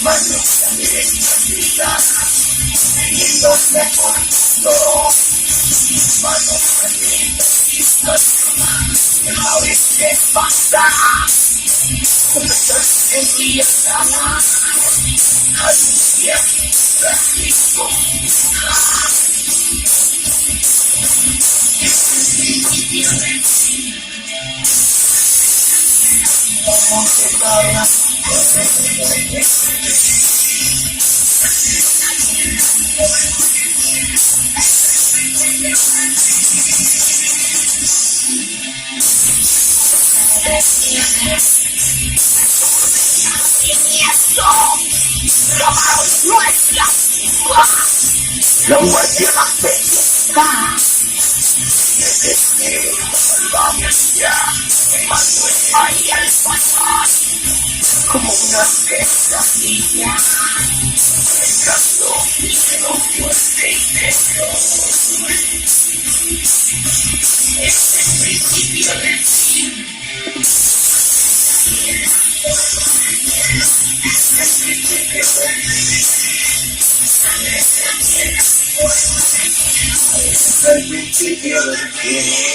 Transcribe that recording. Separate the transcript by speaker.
Speaker 1: manos directas, teniéndome por todo, manos directas, a veces pasa, juntas en mi sala, anuncia tráfico. Como se cae, la muerte la fecha. Vamos ya, Manuel, ahí al pasar, como una pesadilla, dejando ligero muerte y terror. Es el principio del fin. Es el principio del fin. Es el principio del fin.